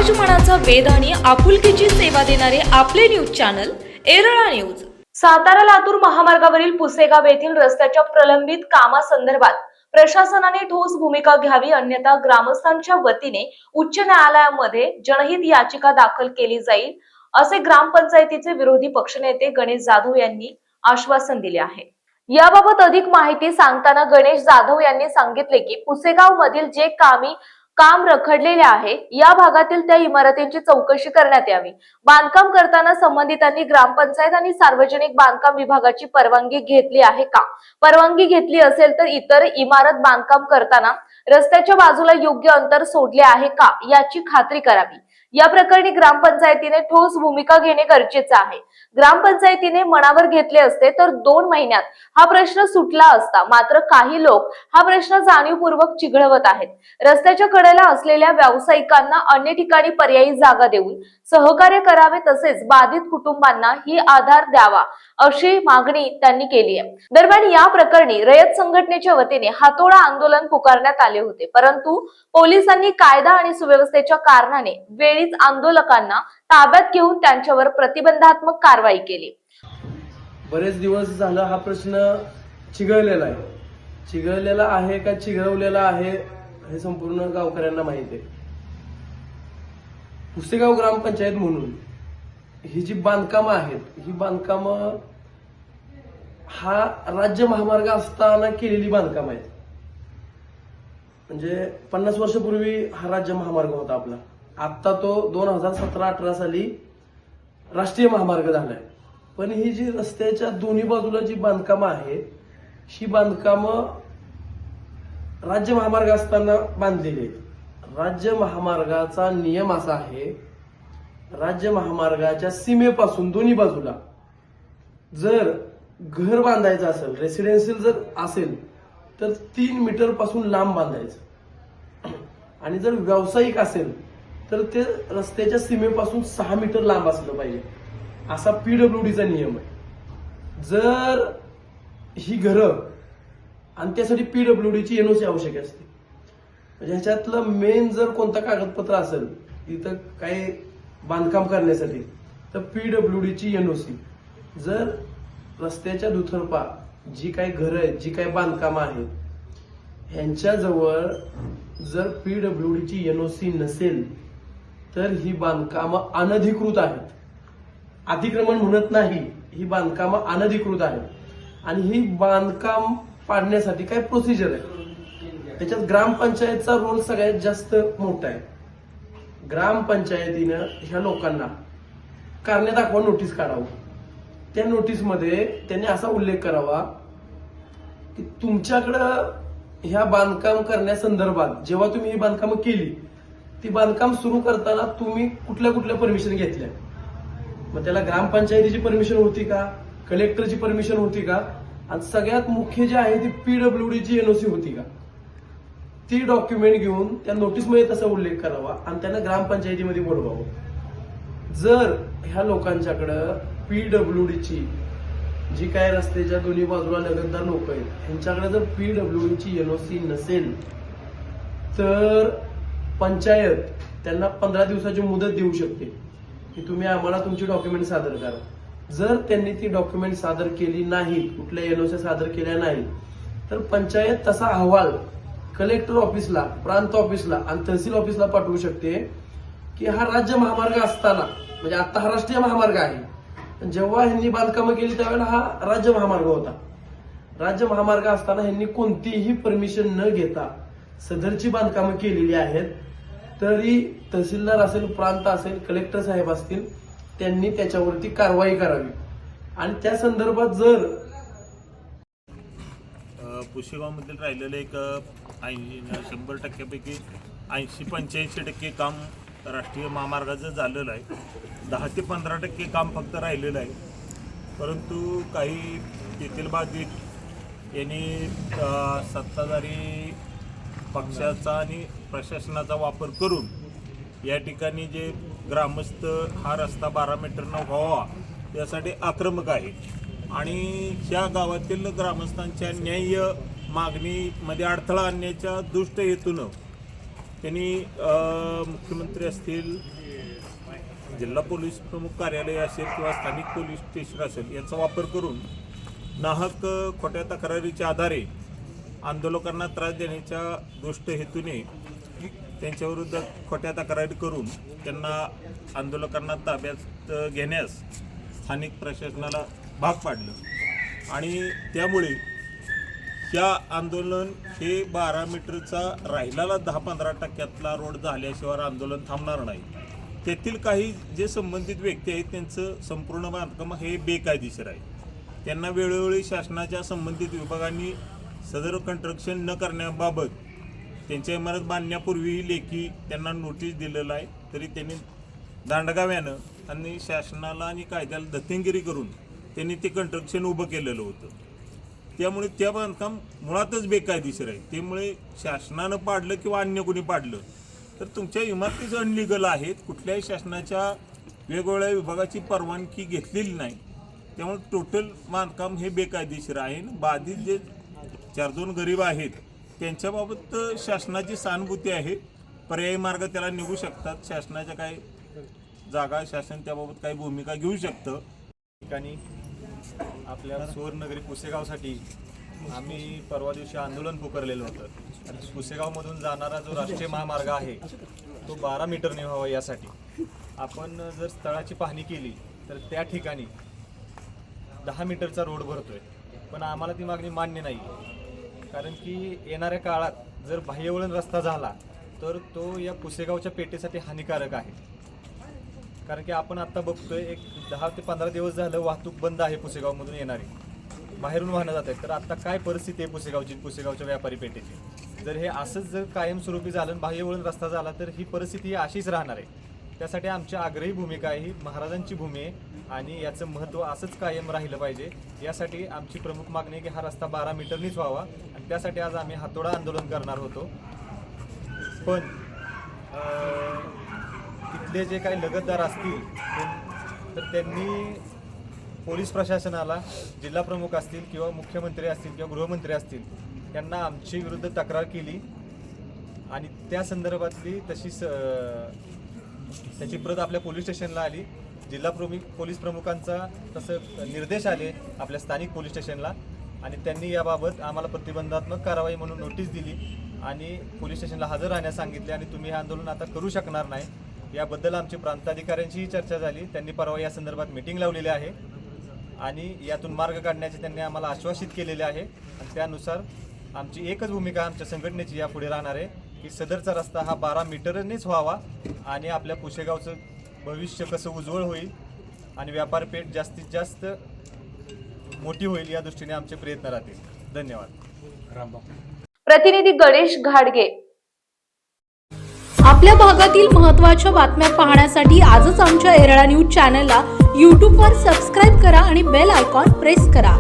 समाजमनाचा वेध आणि आपुलकीची सेवा देणारे आपले news channel Erala news. Satara Latur महामार्गावरील पुसेगाव येथील रस्त्याच्या प्रलंबित कामासंदर्भात प्रशासनाने ठोस भूमिका घ्यावी, अन्यथा ग्रामस्थांच्या वतीने उच्च न्यायालयामध्ये जनहित याचिका दाखल केली जाईल, असे ग्रामपंचायतीचे विरोधी पक्षनेते गणेश जाधव यांनी आश्वासन दिले आहे। याबाबत अधिक माहिती सांगताना गणेश जाधव यांनी सांगितले की पुसेगाव मधील जे काम रखडलेले आहे या भागातील त्या इमारतींची चौकशी करण्यात यावी। बांधकाम करताना संबंधितांनी ग्रामपंचायत आणि सार्वजनिक बांधकाम विभागाची परवानगी घेतली आहे का? परवानगी घेतली असेल तर इतर इमारत बांधकाम करताना रस्त्याच्या बाजूला योग्य अंतर सोडले आहे का याची खात्री करावी। या प्रकरणी ग्रामपंचायतीने ठोस भूमिका घेणे गरजेचे आहे। ग्रामपंचायतीने मनावर घेतले असते तर 2 महिन्यात हा प्रश्न सुटला असता, मात्र काही लोक हा प्रश्न जाणीवपूर्वक चिघळवत आहेत। रस्त्याच्या कडेला असलेल्या व्यावसायिकांना अन्य ठिकाणी पर्यायी जागा देऊन सहकार्य करावे, तसेच बाधित कुटुंबांना ही आधार द्यावा अशी मागणी त्यांनी केली आहे। दरम्यान या प्रकरणी रयत संघटनेच्या वतीने हातोडा आंदोलन पुकारण्यात आले होते, परंतु पोलिसांनी कायदा आणि सुव्यवस्थेच्या कारणाने वेळीच आंदोलकांना ताब्यात घेऊन त्यांच्यावर प्रतिबंधात्मक कारवाई केली। बरेच दिवस झाला हा प्रश्न चिघळलेला आहे का चिघळवलेला आहे हे संपूर्ण गावकऱ्यांना माहिती आहे। पुसेगाव ग्रामपंचायत म्हणून ही जी बांधकामं आहेत, ही बांधकामं हा राज्य महामार्ग असताना केलेली बांधकाम आहेत। म्हणजे 50 वर्षापूर्वी हा राज्य महामार्ग होता आपला, आता तो 2017-18 साली राष्ट्रीय महामार्ग झालाय। पण ही जी रस्त्याच्या दोन्ही बाजूला जी बांधकामं आहेत, ही बांधकामं राज्य महामार्ग असताना बांधलेली आहेत। राज्य महामार्गाचा नियम असा आहे, राज्य महामार्गाच्या सीमेपासून दोन्ही बाजूला जर घर बांधायचं असेल, रेसिडेन्शियल जर असेल तर 3 मीटर पासून लांब बांधायचं, आणि जर व्यावसायिक असेल तर ते रस्त्याच्या सीमेपासून 6 मीटर लांब असलं पाहिजे, असा पीडब्ल्यूडीचा नियम आहे। जर ही घरं, आणि त्यासाठी पीडब्ल्यूडीची एनओसी आवश्यक असते। म्हणजे ह्याच्यातलं मेन जर कोणता कागदपत्र असेल इथं काही बांधकाम करण्यासाठी, तर पीडब्ल्यूडीची एनओसी। जर रस्त्याच्या दुतर्फा जी काही घरं आहेत, जी काही बांधकामं आहेत, ह्यांच्याजवळ जर पीडब्ल्यूडीची एनओसी नसेल तर ही बांधकामं अनधिकृत आहेत। अतिक्रमण म्हणत नाही, ही बांधकामं अनधिकृत आहेत। आणि ही बांधकाम पाडण्यासाठी काय प्रोसिजर आहे, त्याच्यात ग्रामपंचायतचा रोल सगळ्यात जास्त मोठा आहे। ग्रामपंचायतीनं ह्या लोकांना कारणे दाखवा नोटीस काढावं। त्या नोटीसमध्ये त्यांनी असा उल्लेख करावा की तुमच्याकडं ह्या बांधकाम करण्यासंदर्भात जेव्हा तुम्ही ही बांधकामं केली, ती बांधकाम सुरू करताना तुम्ही कुठल्या कुठल्या परमिशन घेतल्या, मग त्याला ग्रामपंचायतीची परमिशन होती का, कलेक्टरची परमिशन होती का, आणि सगळ्यात मुख्य जे आहे ती पीडब्ल्यूडीची एनओसी होती का, ती डॉक्युमेंट घेऊन त्या नोटीसमध्ये तसा उल्लेख करावा आणि त्यांना ग्रामपंचायतीमध्ये बोलवावं। जर ह्या लोकांच्याकडं पीडब्ल्यूडीची जी काय रस्त्याच्या दोन्ही बाजूला लगतदार लोक आहेत, ह्यांच्याकडे जर पीडब्ल्यूडीची एनओसी नसेल तर पंचायत त्यांना 15 दिवसाची मुदत देऊ शकते की तुम्ही आम्हाला तुमची डॉक्युमेंट सादर करा। जर त्यांनी ती डॉक्युमेंट सादर केली नाही, कुठल्या एनओसी सादर केल्या नाही, तर पंचायत तसा अहवाल कलेक्टर ऑफिसला, प्रांत ऑफिसला आणि तहसील ऑफिसला पाठवू शकते की हा राज्य महामार्ग असताना, म्हणजे आता हा राष्ट्रीय महामार्ग आहे, जेव्हा ह्यांनी बांधकामं केली त्यावेळेला हा राज्य महामार्ग होता। राज्य महामार्ग असताना ह्यांनी कोणतीही परमिशन न घेता सदरची बांधकामं केलेली आहेत, तरी तहसीलदार असेल, प्रांत असेल, कलेक्टर साहेब असतील, त्यांनी त्याच्यावरती कारवाई करावी। आणि त्या संदर्भात जर पुसेगावमधील राहिलेलं एक 100%पैकी 80-85% काम राष्ट्रीय महामार्गाचं झालेलं आहे। 10 ते 15% काम फक्त राहिलेलं आहे। परंतु काही तेथील बाधित यांनी सत्ताधारी पक्षाचा आणि प्रशासनाचा वापर करून या ठिकाणी जे ग्रामस्थ हा रस्ता 12 मीटरनं व्हावा यासाठी आक्रमक आहे, आणि ह्या गावातील ग्रामस्थांच्या न्याय्य मागणीमध्ये अडथळा आणण्याच्या दुष्ट हेतूनं त्यांनी मुख्यमंत्री असतील, जिल्हा पोलीस प्रमुख कार्यालय असेल किंवा स्थानिक पोलीस स्टेशन असेल यांचा वापर करून नाहक खोट्या तक्रारीच्या आधारे आंदोलकांना त्रास देण्याच्या दुष्ट हेतूने त्यांच्याविरुद्ध खोट्या तक्रारी करून त्यांना आंदोलकांना ताब्यात घेण्यास स्थानिक प्रशासनाला भाग पाडलं आणि त्यामुळे त्या आंदोलन हे 12 मीटरचा राहिलेला 10-15% रोड झाल्याशिवाय आंदोलन थांबणार नाही. तेथील काही जे संबंधित व्यक्ती आहेत त्यांचं संपूर्ण बांधकाम हे बेकायदेशीर आहे. त्यांना वेळोवेळी शासनाच्या संबंधित विभागांनी सदर कंस्ट्रक्शन न करण्याबाबत त्यांच्या इमारत बांधण्यापूर्वीही लेखी त्यांना नोटीस दिलेलं आहे. तरी त्यांनी दांडगाव्यानं आणि शासनाला आणि कायद्याला दत्तगिरी करून त्यांनी ते कंस्ट्रक्शन उभं केलेलं होतं. त्यामुळे त्या बांधकाम मुळातच बेकायदेशीर आहे. त्यामुळे शासनानं पाडलं किंवा अन्य कोणी पाडलं तर तुमच्या इमारतीच अनलिगल आहेत. कुठल्याही शासनाच्या वेगवेगळ्या विभागाची परवानगी घेतलेली नाही. त्यामुळे टोटल बांधकाम हे बेकायदेशीर आहे. बाधित जे 4-2 गरीब आहेत त्यांच्याबाबत शासनाची सहानुभूती आहे. पर्यायी मार्ग त्याला निघू शकतात. शासनाच्या काही जागा शासन त्याबाबत काही भूमिका घेऊ शकतं. ठिकाणी आपल्या सुवर्णनगरी पुसेगावसाठी आम्ही परवा दिवशी आंदोलन पुकारलेलं होतं आणि पुसेगावमधून जाणारा जो राष्ट्रीय महामार्ग आहे तो 12 मीटरने व्हावा यासाठी आपण जर स्थळाची पाहणी केली तर त्या ठिकाणी 10 मीटरचा रोड भरतोय. पण आम्हाला ती मागणी मान्य नाही. कारण की येणाऱ्या काळात जर बाह्यवळण रस्ता झाला तर तो या पुसेगावच्या पेठेसाठी हानिकारक आहे. कारण की आपण आत्ता बघतोय एक 10 ते 15 दिवस झालं वाहतूक बंद आहे पुसेगावमधून येणारी, बाहेरून वाहनं जात आहेत. तर आता काय परिस्थिती आहे पुसेगावच्या व्यापारी पेठेची? जर हे असंच जर कायमस्वरूपी झालं, बाह्यवळण रस्ता झाला तर ही परिस्थिती अशीच राहणार आहे. त्यासाठी आमची आग्रही भूमिका आहे, ही महाराजांची भूमी आहे आणि याचं महत्त्व असंच कायम राहिलं पाहिजे. यासाठी आमची प्रमुख मागणी आहे की हा रस्ता 12 मीटरनीच व्हावा आणि त्यासाठी आज आम्ही हातोडा आंदोलन करणार होतो. पण तिथले जे काही लगतदार असतील तर त्यांनी पोलीस प्रशासनाला, जिल्हा प्रमुख असतील किंवा मुख्यमंत्री असतील किंवा गृहमंत्री असतील त्यांना आमची विरुद्ध तक्रार केली आणि त्या संदर्भातली त्याची प्रत आपल्या पोलीस स्टेशनला आली. जिल्हा पोलीस प्रमुखांचा तसं निर्देश आले आपल्या स्थानिक पोलीस स्टेशनला आणि त्यांनी याबाबत आम्हाला प्रतिबंधात्मक कारवाई म्हणून नोटीस दिली आणि पोलीस स्टेशनला हजर राहण्यास सांगितले आणि तुम्ही हे आंदोलन आता करू शकणार नाही. याबद्दल आमची प्रांताधिकाऱ्यांचीही चर्चा झाली. त्यांनी परवा या संदर्भात मीटिंग लावलेली आहे आणि यातून मार्ग काढण्याचे त्यांनी आम्हाला आश्वासित केलेले आहे आणि त्यानुसार आमची एकच भूमिका आमच्या संघटनेची यापुढे राहणार आहे की सदरचा रस्ता हा 12 मीटरनेच व्हावा आणि आपल्या पुसेगावचं भविष्य कसं उज्ज्वल होईल आणि व्यापारपेठ जास्तीत जास्त मोठी होईल या दृष्टीने आमचे प्रयत्न राहतील. धन्यवाद. प्रतिनिधी गणेश घाडगे. आपल्या भागातील महत्त्वाच्या बातम्या पाहण्यासाठी आजच आमच्या एरळा न्यूज चॅनलला यूट्यूबवर सबस्क्राईब करा आणि बेल आयकॉन प्रेस करा.